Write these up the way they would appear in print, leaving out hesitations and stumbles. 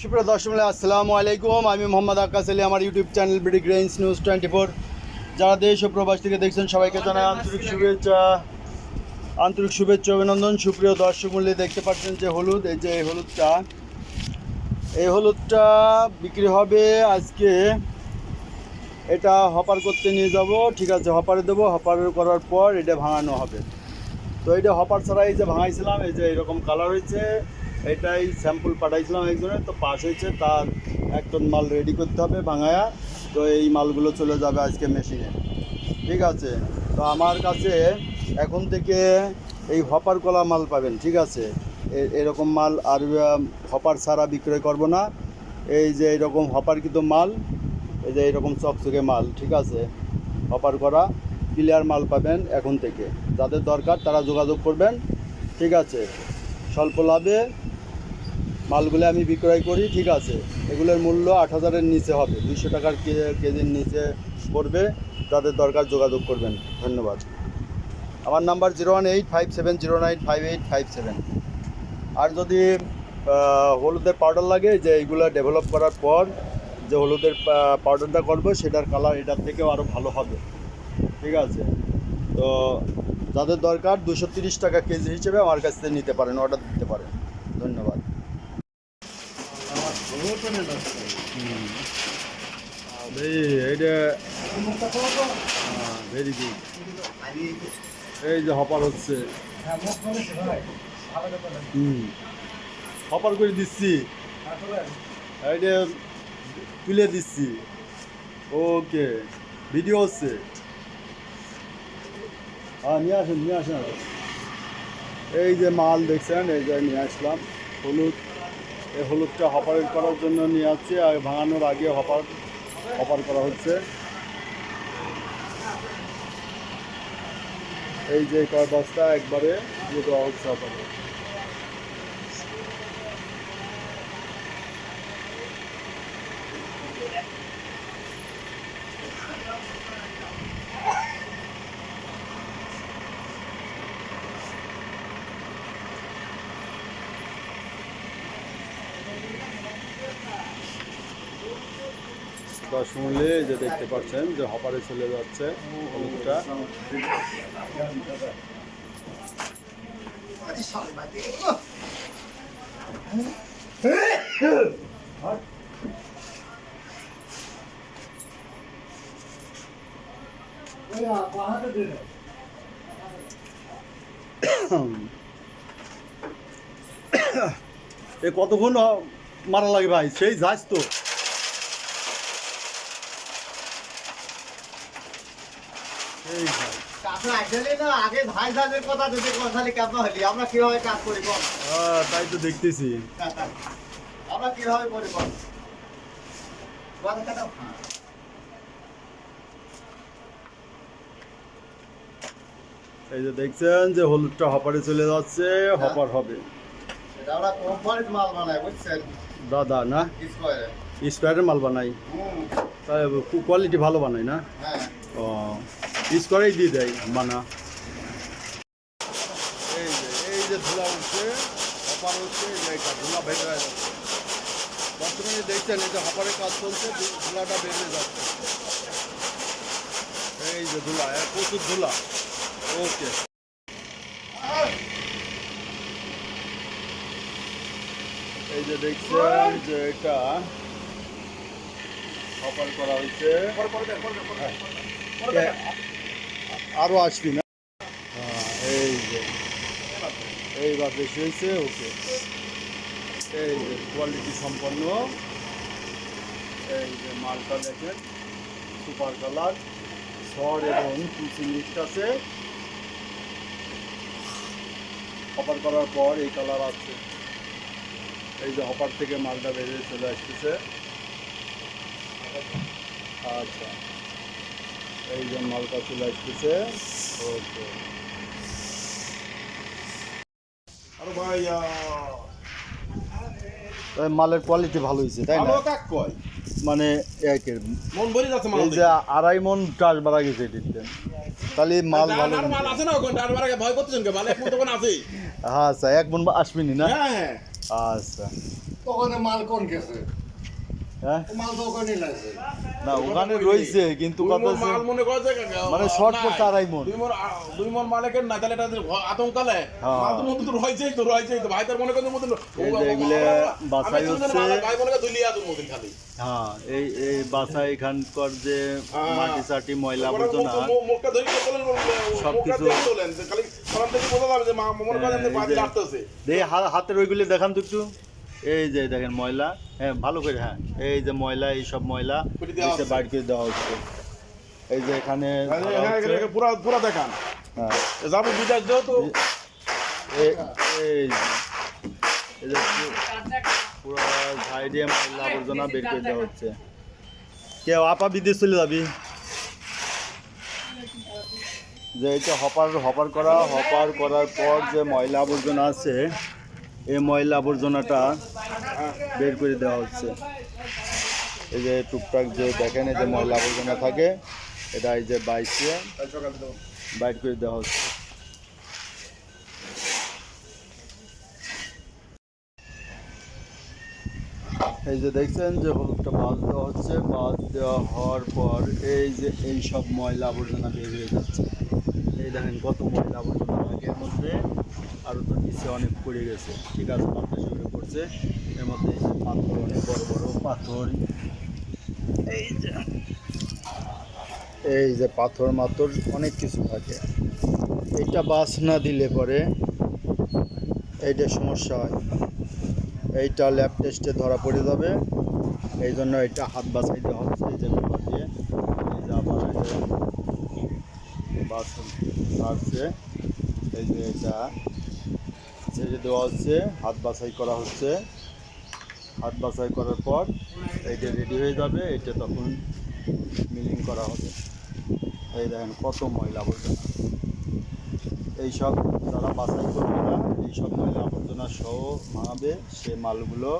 সুপ্রিয় দর্শক আসসালামু আলাইকুম। আমি মোহাম্মদ আকাশ আলী, আমার YouTube channel BD grains news 24। যারা দেশ ও প্রবাস থেকে দেখছেন সবাইকে জানাই আন্তরিক শুভেচ্ছা অভিনন্দন। সুপ্রিয় দর্শক মূল্যে দেখতে পাচ্ছেন যে হলুদ, এই যে এই হলুদটা বিক্রি হবে আজকে। এটা হপার করতে নিয়ে যাব, ঠিক আছে, হপারে দেবো। হপার করার পর এটা ভাঙানো হবে। তো এটা হপার ছাড়া এই যে ভাঙাইছিলাম, এই যে এরকম কালার হয়েছে, এটাই স্যাম্পল পাঠাইছিলাম একজনের, তো পাস হয়েছে। তার এক টন মাল রেডি করতে হবে ভাঙায়া। তো এই মালগুলো চলে যাবে আজকে মেশিনে, ঠিক আছে। তো আমার কাছে এখন থেকে এই হপার কলা মাল পাবেন, ঠিক আছে। এরকম মাল আর হপার ছাড়া বিক্রয় করব না। এই যে এরকম হপারকৃত মাল, এই যে এরকম চকচকে মাল, ঠিক আছে, হপার করা ক্লিয়ার মাল পাবেন এখন থেকে। যাদের দরকার তারা যোগাযোগ করবেন, ঠিক আছে। স্বল্প লাভে মালগুলো আমি বিক্রয় করি, ঠিক আছে। এগুলোর মূল্য 8,000-এর নিচে হবে, 200 টাকার কেজির নিচে পড়বে। যাদের দরকার যোগাযোগ করবেন। ধন্যবাদ। আমার নাম্বার 01857095857। আর যদি হলুদের পাউডার লাগে, যে এইগুলো ডেভেলপ করার পর যে হলুদের পাউডারটা করবো, সেটার কালার এটার থেকেও আরও ভালো হবে, ঠিক আছে। তো যাদের দরকার 230 টাকা কেজি হিসেবে আমার কাছ থেকে নিতে পারেন, অর্ডার দিতে পারেন। ধন্যবাদ। এইটা ভেরি গুড। এই যে হপার হচ্ছে, হপার করে দিচ্ছি, এইটা তুলে দিচ্ছি। ওকে, ভিডিও হচ্ছে। নিয়ে আসেন। এই যে মাল দেখছেন, এই যে নিয়ে আসলাম হলুদ। এই হলুদটা হপার করার জন্য নিয়ে আসছি, আর ভাঙানোর আগে হপার করা হচ্ছে। এই যে কয় বস্তা একবারে দিয়ে দেওয়া হচ্ছে হপারে। দশ মূল্যে যে দেখতে পাচ্ছেন যে হপারে চলে যাচ্ছে হলুদটা। এ কতক্ষণ মারা লাগে ভাই? সেই যাস তো। তাই তো দেখতেছি। এই যে দেখছেন যে হলুদটা হপারে চলে যাচ্ছে, হপার হবে। দাদা না স্কোয়ারের মাল বানাই, তাই কোয়ালিটি ভালো বানাই না। ও, স্কোয়ারেই দিয়ে দেয় বানা। এই যে ধুলা উঠছে, হপার হচ্ছে, এই যে ধুলা বের হয়ে যাচ্ছে। বর্তমানে দেখছেন এই যে হপারের কাজ চলছে, ধুলাটা বেরিয়ে যাচ্ছে। এই যে ধুলা, প্রচুর ধুলা। ওকে, এই যে দেখছেন যে এটা হপার করা হয়েছে। আরো আসবি না? এই যে এইবার বেশি হয়েছে। ওকে, এই যে কোয়ালিটি সম্পন্ন। এই যে মালটা দেখেন, সুপার কালার, সর এবং কুচি মিক্সড আছে। হপার করার পর এই কালার আছে। এই যে হপার থেকে মালটা বেরিয়ে চলে আসতেছে। আচ্ছা, এই যে মালটা চলে আসতেছে। ওকে, আরে ভাই মালের কোয়ালিটি ভালো হয়েছে, তাই না? মানে এই যে 2.5 মন টাস বাড়া গেছে এটিতে, তাহলে মাল ভালো আছে না? ভয় করতেছেন, হ্যাঁ স্যার, 1 মন আসবেনি না? আচ্ছা ওখানে মাল কোন গেছে? হ্যাঁ মাল তো ওখানে লাগছে। না ওখানে রয়েছে কিন্তু কথা হচ্ছে মাল মনে করে যে মানে শর্ট করতে আড়াই মন দুই মন মালিকের না তাহলে এটা আতঙ্কালে মাল তো মধ্যে রয়েছেই তো ভাই তার মনে করেন মধ্যে এই যে এগুলো বাছাই হচ্ছে ভাই মনে করে দুলিয়া তো মধ্যে খালি হ্যাঁ এই বাছাই এখানকার যে মাটি চাটি ময়লা আবর্জনা মুখটা ধরে বলেন সবকিছু বলেন খালি ফরাম থেকে বোঝা যাবে যে মনে করেন যে পানি আসতেছে দেখি হাতের ওইগুলি দেখান তো একটু এই যে দেখেন ময়লা হ্যাঁ ভালো করে হ্যাঁ এই যে ময়লা এই সব ময়লা নিচে বাইর করে দেওয়া হচ্ছে এই যে এখানে পুরা পুরা দেখান হ্যাঁ যাবো বিদায় যেহেতু এই এই যে পুরো সাইডে ময়লা আবর্জনা বের করে দেওয়া হচ্ছে কেউ আপা বিদেশ চলে যাবি যে এটা হপার করার পর যে ময়লা আবর্জনা আছে এই ময়লা আবর্জনাটা বের করে দেওয়া হচ্ছে এই যে টুকটাক যে দেখেন এই যে ময়লা আবর্জনা থাকে এটা এই যে বাইর করে দেওয়া হচ্ছে এই যে দেখছেন যে হলুদটা বাঁধ দেওয়া হচ্ছে বাঁধ দেওয়া হওয়ার পর এই যে এই সব ময়লা আবর্জনা বের হয়ে যাচ্ছে এই দেখেন কত ময়লা আবর্জনা থাকে এর মধ্যে আরও তো নিচে অনেক পড়ে গেছে ঠিক আছে বাতাসে উড়ে পড়ছে এর মধ্যে এই যে পাথর অনেক বড় বড় পাথর এই যে পাথর মাথর অনেক কিছু থাকে এইটা বাস না দিলে পরে এইটা সমস্যা হয় এইটা ল্যাব টেস্টে ধরা পড়ে যাবে এই জন্য এটা হাত বাছাই দেওয়া হচ্ছে এই যে পেপার দিয়ে এই যে আবার বাস ছাড়ছে এই যে এটা ছেড়ে দেওয়া হচ্ছে হাত বাছাই করা হচ্ছে হাত বাছাই করার পর এইটা রেডি হয়ে যাবে এটা তখন মিলিং করা হবে এই দেখেন কত ময়লা আবর্জনা এইসব যারা বাছাই করবে না এইসব ময়লা আবর্জনা সহ ভাঙাবে সে মালগুলো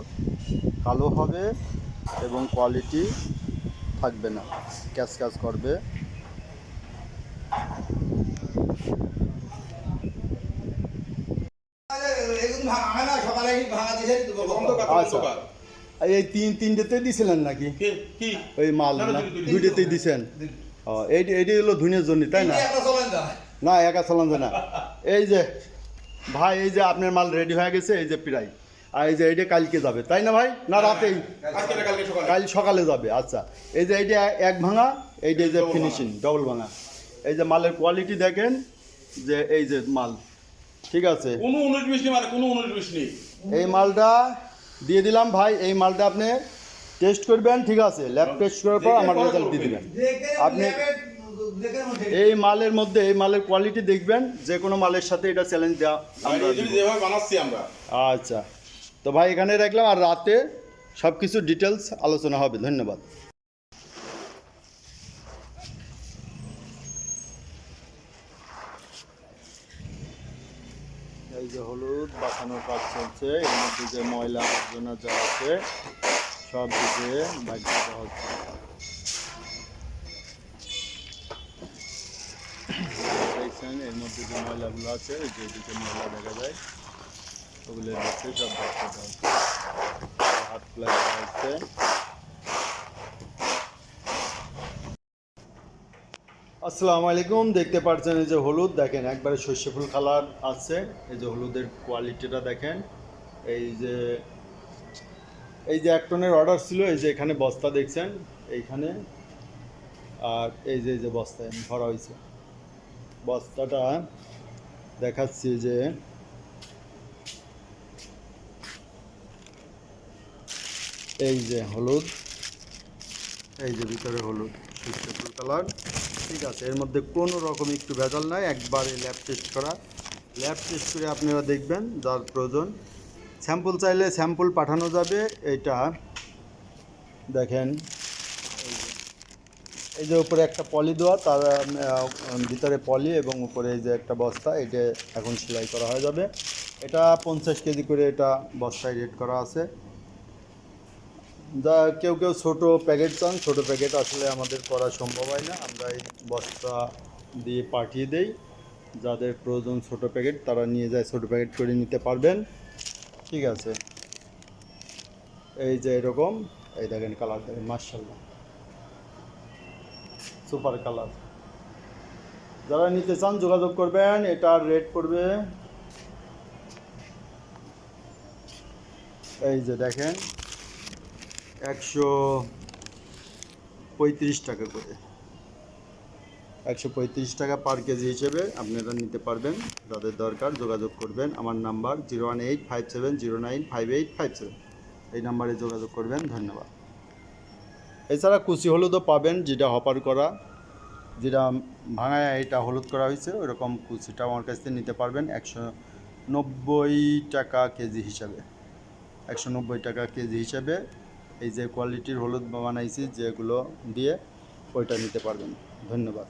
কালো হবে এবং কোয়ালিটি থাকবে না ক্যাচ করবে আচ্ছা এই তিনটেতে দিছিলেন নাকি ওই মাল না দুইটাতেই দিছেন ও এইটি হলো ধুনের জন্য তাই না না একা চলান যায় না এই যে ভাই এই যে আপনার মাল রেডি হয়ে গেছে এই যে প্রায় আর এই যে এইটা কালকে যাবে তাই না ভাই না রাতেই কাল সকালে যাবে আচ্ছা এই যে এইটা এক ভাঙা এইটা যে ফিনিশিং ডবল ভাঙা এই যে মালের কোয়ালিটি দেখেন যে এই যে মাল ঠিক আছে এই মালটা দিয়ে দিলাম ভাই এই মালটা আপনি টেস্ট করবেন ঠিক আছে ল্যাব টেস্ট করার পর আমার রেজাল্ট দিয়ে দিবেন আপনি এই মালের মধ্যে এই মালের কোয়ালিটি দেখবেন যে কোনো মালের সাথে এটা চ্যালেঞ্জ দেওয়া আমরা আচ্ছা তো ভাই এখানে রাখলাম আর রাতে সব কিছু ডিটেলস আলোচনা হবে ধন্যবাদ এই যে হলুদ বাঁচানোর কাজ চলছে এর মধ্যে যে ময়লা আবর্জনা যা আছে সব দিকে বাইক দেওয়া হচ্ছে দেখছেন এর মধ্যে যে ময়লাগুলো আছে ওই যে এদিকে ময়লা দেখা যায় ওগুলোর হচ্ছে সব বাইক দেওয়া হচ্ছে হাত খোলা দেওয়া হচ্ছে আসসালামু আলাইকুম দেখতে পাচ্ছেন এই যে হলুদ দেখেন একবারে সর্ষে ফুল কালার আছে এই যে হলুদের কোয়ালিটিটা দেখেন এই যে এক টনের অর্ডার ছিল এই যে এখানে বস্তা দেখছেন এইখানে আর এই যে বস্তায় ভরা হয়েছে বস্তাটা দেখাচ্ছি যে এই যে হলুদ এই যে ভিতরে হলুদ সর্ষে ফুল কালার ঠিক আছে এর মধ্যে কোনো রকম একটু ভেজাল নাই একবারে ল্যাব টেস্ট করা ল্যাব টেস্ট করে আপনারা দেখবেন যার প্রয়োজন স্যাম্পল চাইলে স্যাম্পল পাঠানো যাবে এটা দেখেন এই যে উপরে একটা পলি দেওয়া তার ভিতরে পলি এবং উপরে এই যে একটা বস্তা এটা এখন সেলাই করা হয়ে যাবে এটা 50 কেজি করে এটা বস্তায় রেট করা আছে যা কেউ ছোটো প্যাকেট চান ছোটো প্যাকেট আসলে আমাদের করা সম্ভব হয় না আমরা এই বস্তা দিয়ে পাঠিয়ে দেই যাদের প্রয়োজন ছোটো প্যাকেট তারা নিয়ে যায় ছোটো প্যাকেট করে নিতে পারবেন ঠিক আছে এই যে এরকম, এই দেখেন কালার দেখেন, মাশাআল্লাহ সুপার কালার। যারা নিতে চান যোগাযোগ করবেন। এটার রেট পড়বে, এই যে দেখেন 135 টাকা করে, 135 টাকা পার কেজি হিসেবে আপনারা নিতে পারবেন। যাদের দরকার যোগাযোগ করবেন। আমার নাম্বার 01857095857, এই নাম্বারে যোগাযোগ করবেন। ধন্যবাদ। এছাড়া কুচি হলুদও পাবেন, যেটা হপার করা, যেটা ভাঙায় এটা হলুদ করা হয়েছে, ওইরকম কুচিটা আমার কাছ থেকে নিতে পারবেন 190 টাকা কেজি হিসাবে। 190 টাকা কেজি হিসাবে এই যে কোয়ালিটির হলুদ বানাইছি যেগুলো দিয়ে, ওইটা নিতে পারবেন। ধন্যবাদ।